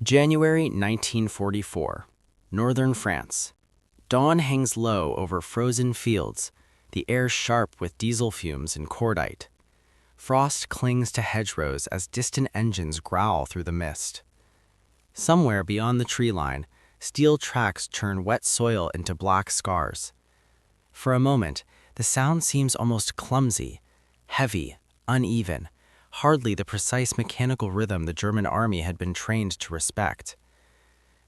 January 1944, northern France. Dawn hangs low over frozen fields, the air sharp with diesel fumes and cordite. Frost clings to hedgerows as distant engines growl through the mist. Somewhere beyond the tree line, steel tracks churn wet soil into black scars. For a moment, the sound seems almost clumsy, heavy, uneven, hardly the precise mechanical rhythm the German army had been trained to respect.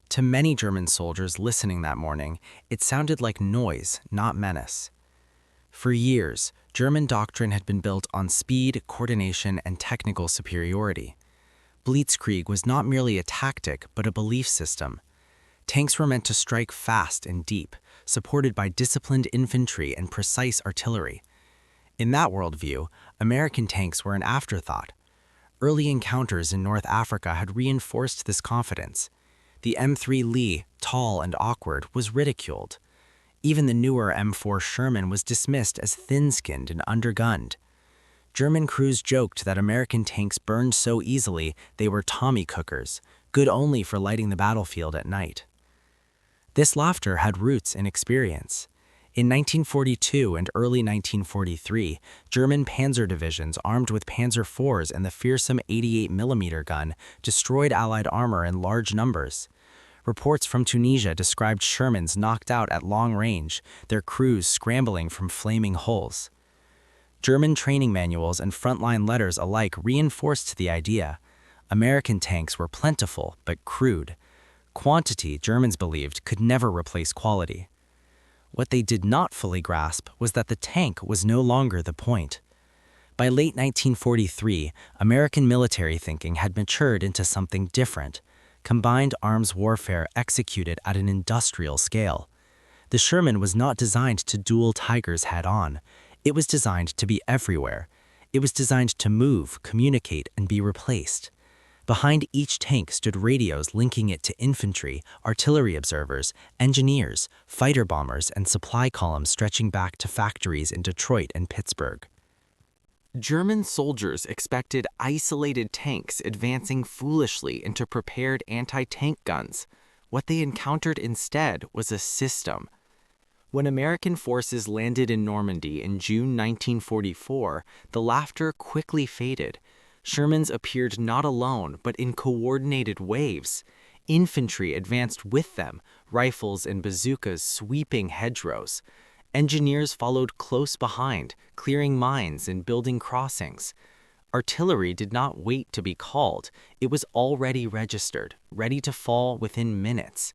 To many German soldiers listening that morning, it sounded like noise, not menace. For years, German doctrine had been built on speed, coordination, and technical superiority. Blitzkrieg was not merely a tactic, but a belief system. Tanks were meant to strike fast and deep, supported by disciplined infantry and precise artillery. In that worldview, American tanks were an afterthought. Early encounters in North Africa had reinforced this confidence. The M3 Lee, tall and awkward, was ridiculed. Even the newer M4 Sherman was dismissed as thin-skinned and undergunned. German crews joked that American tanks burned so easily they were Tommy cookers, good only for lighting the battlefield at night. This laughter had roots in experience. In 1942 and early 1943, German panzer divisions armed with Panzer IVs and the fearsome 88mm gun destroyed Allied armor in large numbers. Reports from Tunisia described Shermans knocked out at long range, their crews scrambling from flaming hulls. German training manuals and frontline letters alike reinforced the idea. American tanks were plentiful but crude. Quantity, Germans believed, could never replace quality. What they did not fully grasp was that the tank was no longer the point. By late 1943, American military thinking had matured into something different: combined arms warfare executed at an industrial scale. The Sherman was not designed to duel tigers head-on. It was designed to be everywhere. It was designed to move, communicate, and be replaced. Behind each tank stood radios linking it to infantry, artillery observers, engineers, fighter bombers, and supply columns stretching back to factories in Detroit and Pittsburgh. German soldiers expected isolated tanks advancing foolishly into prepared anti-tank guns. What they encountered instead was a system. When American forces landed in Normandy in June 1944, the laughter quickly faded. Shermans appeared not alone, but in coordinated waves. Infantry advanced with them, rifles and bazookas sweeping hedgerows. Engineers followed close behind, clearing mines and building crossings. Artillery did not wait to be called. It was already registered, ready to fall within minutes.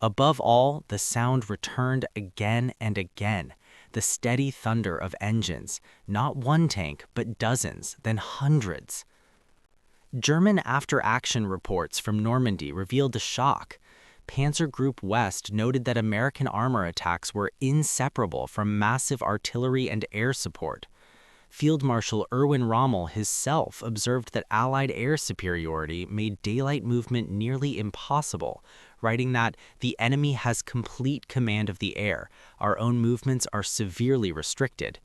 Above all, the sound returned again and again. The steady thunder of engines, not one tank, but dozens, then hundreds. German after-action reports from Normandy revealed a shock. Panzer Group West noted that American armor attacks were inseparable from massive artillery and air support. Field Marshal Erwin Rommel himself observed that Allied air superiority made daylight movement nearly impossible, writing that the enemy has complete command of the air, our own movements are severely restricted.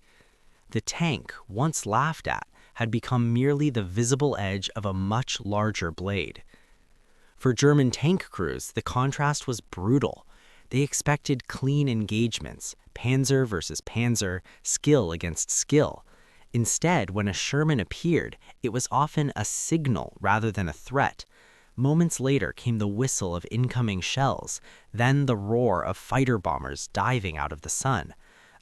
The tank, once laughed at, had become merely the visible edge of a much larger blade. For German tank crews, the contrast was brutal. They expected clean engagements, panzer versus panzer, skill against skill. Instead, when a Sherman appeared, it was often a signal rather than a threat. Moments later came the whistle of incoming shells, then the roar of fighter bombers diving out of the sun.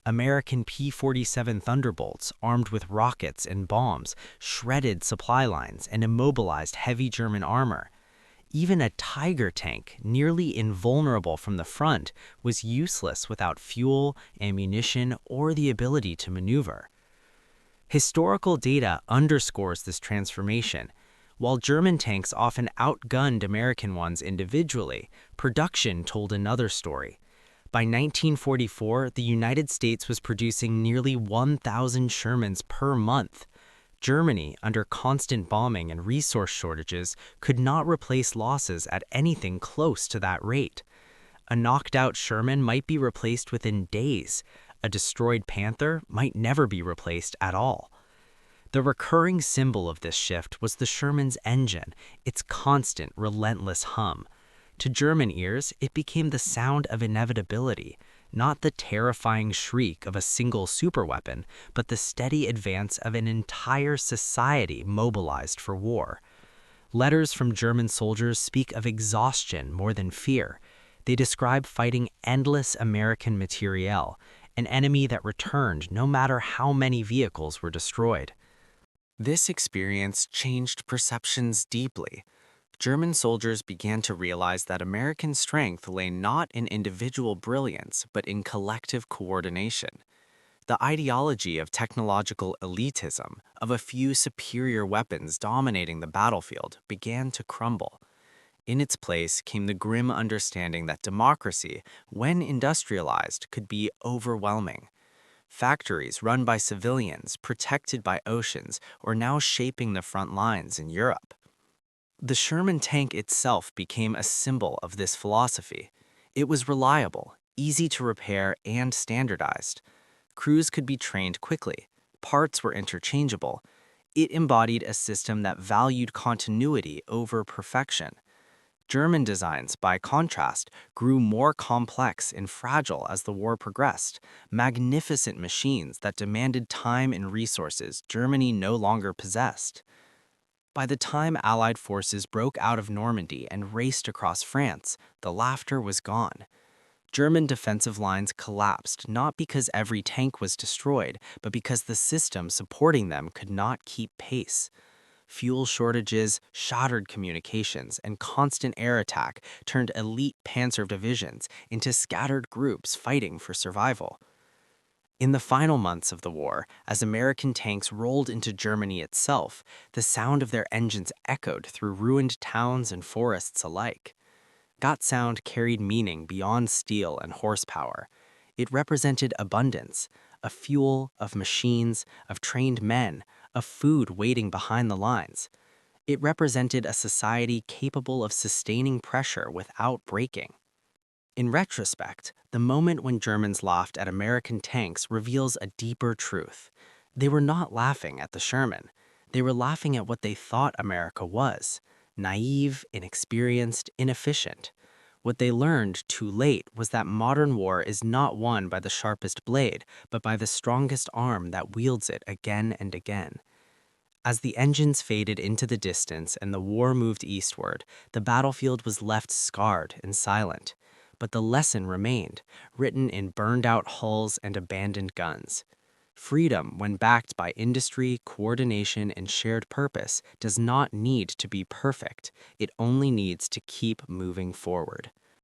American P-47 Thunderbolts, armed with rockets and bombs, shredded supply lines and immobilized heavy German armor. Even a Tiger tank, nearly invulnerable from the front, was useless without fuel, ammunition, or the ability to maneuver. Historical data underscores this transformation. While German tanks often outgunned American ones individually, production told another story. By 1944, the United States was producing nearly 1,000 Shermans per month. Germany, under constant bombing and resource shortages, could not replace losses at anything close to that rate. A knocked-out Sherman might be replaced within days. A destroyed Panther might never be replaced at all. The recurring symbol of this shift was the Sherman's engine, its constant, relentless hum. To German ears, it became the sound of inevitability, not the terrifying shriek of a single superweapon, but the steady advance of an entire society mobilized for war. Letters from German soldiers speak of exhaustion more than fear. They describe fighting endless American materiel, an enemy that returned no matter how many vehicles were destroyed. This experience changed perceptions deeply. German soldiers began to realize that American strength lay not in individual brilliance, but in collective coordination. The ideology of technological elitism, of a few superior weapons dominating the battlefield, began to crumble. In its place came the grim understanding that democracy, when industrialized, could be overwhelming. Factories run by civilians, protected by oceans, were now shaping the front lines in Europe. The Sherman tank itself became a symbol of this philosophy. It was reliable, easy to repair, and standardized. Crews could be trained quickly. Parts were interchangeable. It embodied a system that valued continuity over perfection. German designs, by contrast, grew more complex and fragile as the war progressed, magnificent machines that demanded time and resources Germany no longer possessed. By the time Allied forces broke out of Normandy and raced across France, the laughter was gone. German defensive lines collapsed not because every tank was destroyed, but because the system supporting them could not keep pace. Fuel shortages, shattered communications, and constant air attack turned elite panzer divisions into scattered groups fighting for survival. In the final months of the war, as American tanks rolled into Germany itself, the sound of their engines echoed through ruined towns and forests alike. That sound carried meaning beyond steel and horsepower. It represented abundance, a fuel, of machines, of trained men, of food waiting behind the lines. It represented a society capable of sustaining pressure without breaking. In retrospect, the moment when Germans laughed at American tanks reveals a deeper truth. They were not laughing at the Sherman. They were laughing at what they thought America was: naive, inexperienced, inefficient. What they learned too late was that modern war is not won by the sharpest blade, but by the strongest arm that wields it again and again. As the engines faded into the distance and the war moved eastward, the battlefield was left scarred and silent. But the lesson remained, written in burned-out hulls and abandoned guns. Freedom, when backed by industry, coordination, and shared purpose, does not need to be perfect. It only needs to keep moving forward.